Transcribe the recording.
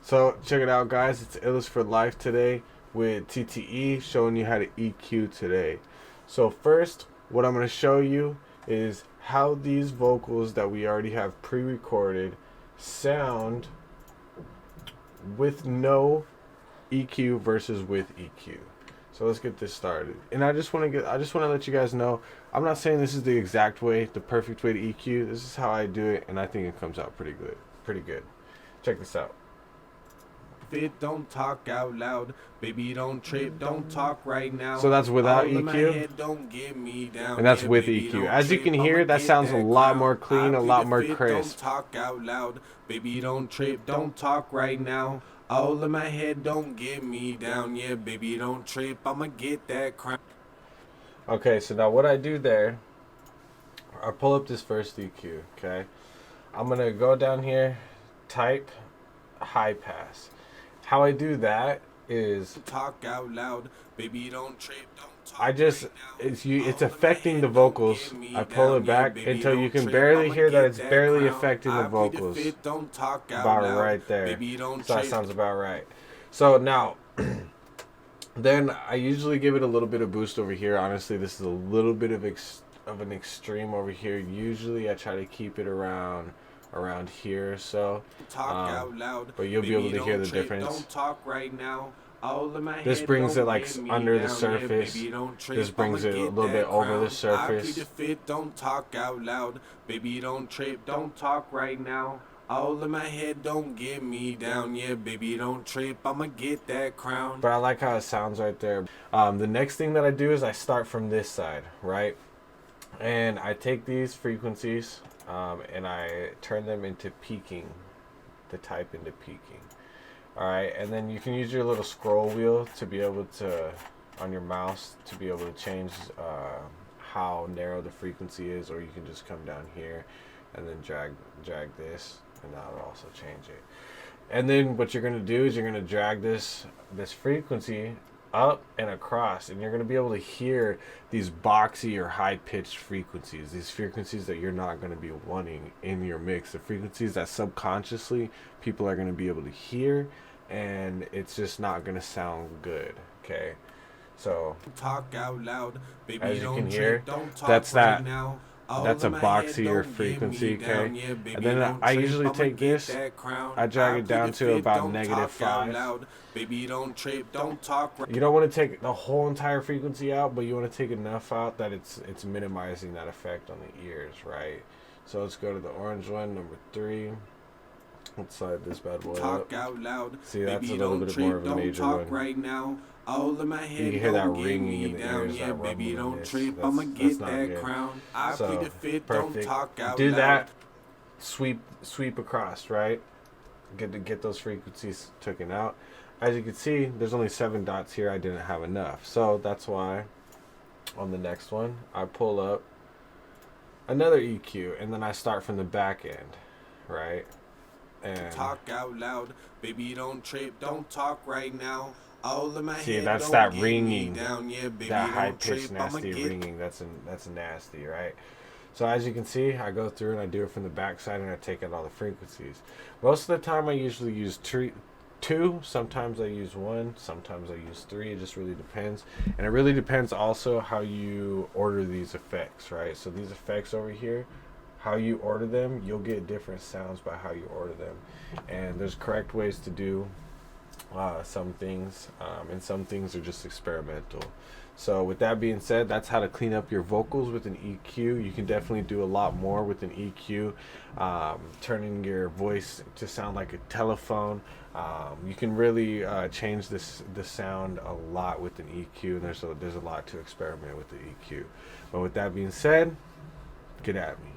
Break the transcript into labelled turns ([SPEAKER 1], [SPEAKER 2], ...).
[SPEAKER 1] So check it out, guys. It's Illest4Life today with T.T.E showing you how to EQ today. So first, what I'm going to show you is how these vocals that we already have pre-recorded sound with no EQ versus with EQ. So let's get this started. And I just want to let you guys know, I'm not saying this is the exact way, the perfect way to EQ. This is how I do it, and I think it comes out pretty good. Pretty good. Check this out.
[SPEAKER 2] Fit, don't talk out loud, baby, don't trip, don't talk right now.
[SPEAKER 1] So that's without
[SPEAKER 2] All in my
[SPEAKER 1] EQ,
[SPEAKER 2] head, don't get me down.
[SPEAKER 1] and that's
[SPEAKER 2] Yeah,
[SPEAKER 1] with
[SPEAKER 2] baby,
[SPEAKER 1] EQ.
[SPEAKER 2] don't
[SPEAKER 1] As you
[SPEAKER 2] trip,
[SPEAKER 1] can
[SPEAKER 2] I'ma
[SPEAKER 1] hear, that
[SPEAKER 2] get
[SPEAKER 1] sounds a
[SPEAKER 2] that
[SPEAKER 1] lot
[SPEAKER 2] crown.
[SPEAKER 1] more clean,
[SPEAKER 2] I
[SPEAKER 1] a lot
[SPEAKER 2] plead
[SPEAKER 1] more
[SPEAKER 2] the fifth,
[SPEAKER 1] crisp.
[SPEAKER 2] Don't talk out loud, baby, don't trip, don't talk right now. All in my head, don't get me down. Yeah, baby, don't trip, I'ma get that crown.
[SPEAKER 1] Okay, so now what I do there, I pull up this first EQ, okay? I'm going to go down here, type high pass. How I do that is
[SPEAKER 2] Talk out loud, baby, don't trip, don't talk
[SPEAKER 1] I just,
[SPEAKER 2] right now.
[SPEAKER 1] it's
[SPEAKER 2] All in my
[SPEAKER 1] affecting
[SPEAKER 2] head,
[SPEAKER 1] the
[SPEAKER 2] don't
[SPEAKER 1] vocals.
[SPEAKER 2] get me
[SPEAKER 1] I pull
[SPEAKER 2] down.
[SPEAKER 1] it
[SPEAKER 2] Yeah,
[SPEAKER 1] back
[SPEAKER 2] baby,
[SPEAKER 1] until you
[SPEAKER 2] don't
[SPEAKER 1] can
[SPEAKER 2] trip,
[SPEAKER 1] barely
[SPEAKER 2] I'ma
[SPEAKER 1] hear that
[SPEAKER 2] get
[SPEAKER 1] it's
[SPEAKER 2] that
[SPEAKER 1] barely
[SPEAKER 2] crown.
[SPEAKER 1] affecting the
[SPEAKER 2] I plead the
[SPEAKER 1] vocals.
[SPEAKER 2] fifth, don't talk out
[SPEAKER 1] About
[SPEAKER 2] loud,
[SPEAKER 1] right there.
[SPEAKER 2] baby, don't
[SPEAKER 1] So that
[SPEAKER 2] trip.
[SPEAKER 1] sounds about right. So now, then I usually give it a little bit of boost over here. Honestly, this is a little bit of an extreme over here. Usually I try to keep it around here or so.
[SPEAKER 2] Talk out loud,
[SPEAKER 1] But you'll be
[SPEAKER 2] baby,
[SPEAKER 1] able to hear
[SPEAKER 2] don't
[SPEAKER 1] the
[SPEAKER 2] trip,
[SPEAKER 1] difference.
[SPEAKER 2] Don't talk right now. All in my
[SPEAKER 1] This
[SPEAKER 2] head,
[SPEAKER 1] brings
[SPEAKER 2] don't
[SPEAKER 1] it like
[SPEAKER 2] get me
[SPEAKER 1] under the
[SPEAKER 2] down.
[SPEAKER 1] surface.
[SPEAKER 2] Yeah, baby, don't trip,
[SPEAKER 1] This brings
[SPEAKER 2] I'ma
[SPEAKER 1] it a
[SPEAKER 2] get
[SPEAKER 1] little bit
[SPEAKER 2] that
[SPEAKER 1] over
[SPEAKER 2] crown.
[SPEAKER 1] the
[SPEAKER 2] I plead
[SPEAKER 1] surface.
[SPEAKER 2] the fifth, don't talk out loud, baby, don't trip, don't talk right now. All in my head, don't get me down. Yeah, baby, don't trip, I'ma get that crown.
[SPEAKER 1] But I like how it sounds right there. The next thing that I do is I start from this side, right? And I take these frequencies and I turn them into peaking, the type into peaking. Alright, and then you can use your little scroll wheel to be able to, on your mouse, to be able to change how narrow the frequency is, or you can just come down here and then drag this, and that'll also change it. And then what you're going to do is you're going to drag this frequency up and across, and you're going to be able to hear these boxy or high-pitched frequencies, these frequencies that you're not going to be wanting in your mix, the frequencies that subconsciously people are going to be able to hear, and it's just not going to sound good. Okay, so
[SPEAKER 2] Talk out loud, baby,
[SPEAKER 1] as you
[SPEAKER 2] don't
[SPEAKER 1] can
[SPEAKER 2] trip,
[SPEAKER 1] hear,
[SPEAKER 2] don't talk
[SPEAKER 1] that's
[SPEAKER 2] right
[SPEAKER 1] that.
[SPEAKER 2] now. All
[SPEAKER 1] That's a
[SPEAKER 2] in my head,
[SPEAKER 1] boxier
[SPEAKER 2] don't get
[SPEAKER 1] frequency,
[SPEAKER 2] me down.
[SPEAKER 1] okay?
[SPEAKER 2] Yeah, baby,
[SPEAKER 1] And then
[SPEAKER 2] don't
[SPEAKER 1] I
[SPEAKER 2] trip,
[SPEAKER 1] usually
[SPEAKER 2] I'ma
[SPEAKER 1] take
[SPEAKER 2] get
[SPEAKER 1] this,
[SPEAKER 2] that crown.
[SPEAKER 1] I drag
[SPEAKER 2] I
[SPEAKER 1] it
[SPEAKER 2] plead
[SPEAKER 1] down
[SPEAKER 2] the
[SPEAKER 1] to
[SPEAKER 2] fifth,
[SPEAKER 1] about
[SPEAKER 2] don't
[SPEAKER 1] -5.
[SPEAKER 2] talk out loud, baby, don't trip, don't talk right.
[SPEAKER 1] You don't want to take the whole entire frequency out, but you want to take enough out that it's minimizing that effect on the ears, right? So let's go to the orange one, number 3. Let's slide this bad boy
[SPEAKER 2] Talk
[SPEAKER 1] up.
[SPEAKER 2] out loud,
[SPEAKER 1] See, that's
[SPEAKER 2] baby,
[SPEAKER 1] a little
[SPEAKER 2] don't
[SPEAKER 1] bit
[SPEAKER 2] trip,
[SPEAKER 1] more of a
[SPEAKER 2] don't
[SPEAKER 1] major
[SPEAKER 2] talk
[SPEAKER 1] one.
[SPEAKER 2] right now. All in my head,
[SPEAKER 1] You can hear that
[SPEAKER 2] don't get
[SPEAKER 1] ringing
[SPEAKER 2] me
[SPEAKER 1] in the
[SPEAKER 2] down.
[SPEAKER 1] ears,
[SPEAKER 2] Yeah,
[SPEAKER 1] that
[SPEAKER 2] baby,
[SPEAKER 1] rumble in
[SPEAKER 2] don't
[SPEAKER 1] this.
[SPEAKER 2] trip,
[SPEAKER 1] That's
[SPEAKER 2] I'ma get
[SPEAKER 1] not
[SPEAKER 2] that
[SPEAKER 1] good.
[SPEAKER 2] crown. I
[SPEAKER 1] So,
[SPEAKER 2] plead the fifth, don't
[SPEAKER 1] perfect.
[SPEAKER 2] talk out
[SPEAKER 1] Do
[SPEAKER 2] loud.
[SPEAKER 1] that. Sweep across, right? Get those frequencies taken out. As you can see, there's only 7 dots here. I didn't have enough, so that's why on the next one I pull up another EQ, and then I start from the back end, right? And
[SPEAKER 2] Talk out loud, baby, don't trip, don't talk right now. All in my
[SPEAKER 1] see,
[SPEAKER 2] head,
[SPEAKER 1] that's
[SPEAKER 2] don't
[SPEAKER 1] that
[SPEAKER 2] get
[SPEAKER 1] ringing,
[SPEAKER 2] me down. Yeah, baby,
[SPEAKER 1] that
[SPEAKER 2] don't
[SPEAKER 1] high-pitched,
[SPEAKER 2] trip, I'ma
[SPEAKER 1] nasty
[SPEAKER 2] get.
[SPEAKER 1] ringing. That's nasty, right? So as you can see, I go through and I do it from the back side, and I take out all the frequencies. Most of the time I usually use 2, sometimes I use 1, sometimes I use 3. It just really depends. And it really depends also how you order these effects, right? So these effects over here, how you order them, you'll get different sounds by how you order them. And there's correct ways to do some things, and some things are just experimental. So with that being said, that's how to clean up your vocals with an EQ. You can definitely do a lot more with an EQ, turning your voice to sound like a telephone. You can really change the sound a lot with an EQ, and there's a lot to experiment with the EQ. But with that being said, get at me.